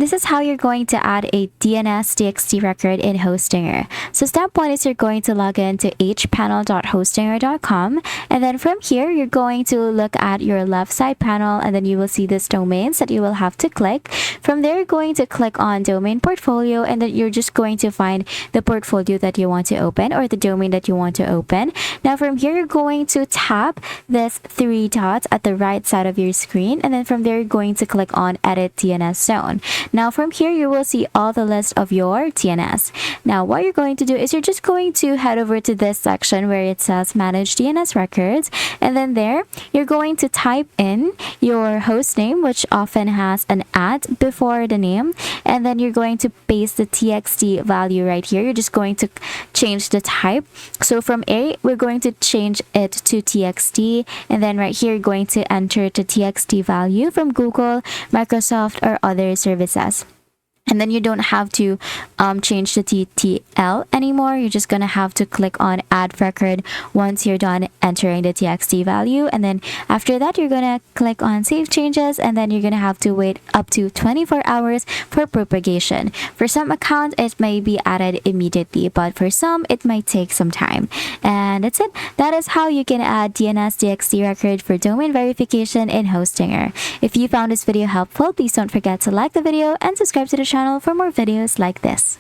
This is how you're going to add a DNS Txt record in Hostinger. So step 1 is you're going to log in to hpanel.hostinger.com, and then from here you're going to look at your left side panel, and then you will see this domains that you will have to click. From there, you're going to click on domain portfolio, and then you're just going to find the portfolio that you want to open or the domain that you want to open. Now from here, you're going to tap this 3 dots at the right side of your screen, and then from there you're going to click on edit DNS zone. Now from here you will see all the list of your DNS. Now what you're going to do is you're just going to head over to this section where it says manage DNS records, and then there you're going to type in your host name, which often has an @ before the name, and then you're going to paste the txt value right here. You're just going to change the type. So from A, we're going to change it to txt, and then right here you're going to enter the txt value from Google, Microsoft, or other services. And then you don't have to change the TTL anymore. You're just going to have to click on add record once you're done entering the txt value. And then after that, you're going to click on save changes, and then you're going to have to wait up to 24 hours for propagation. For some accounts, it may be added immediately, but for some, it might take some time. And that's it. That is how you can add DNS Txt record for domain verification in Hostinger. If you found this video helpful, please don't forget to like the video and subscribe to the channel for more videos like this.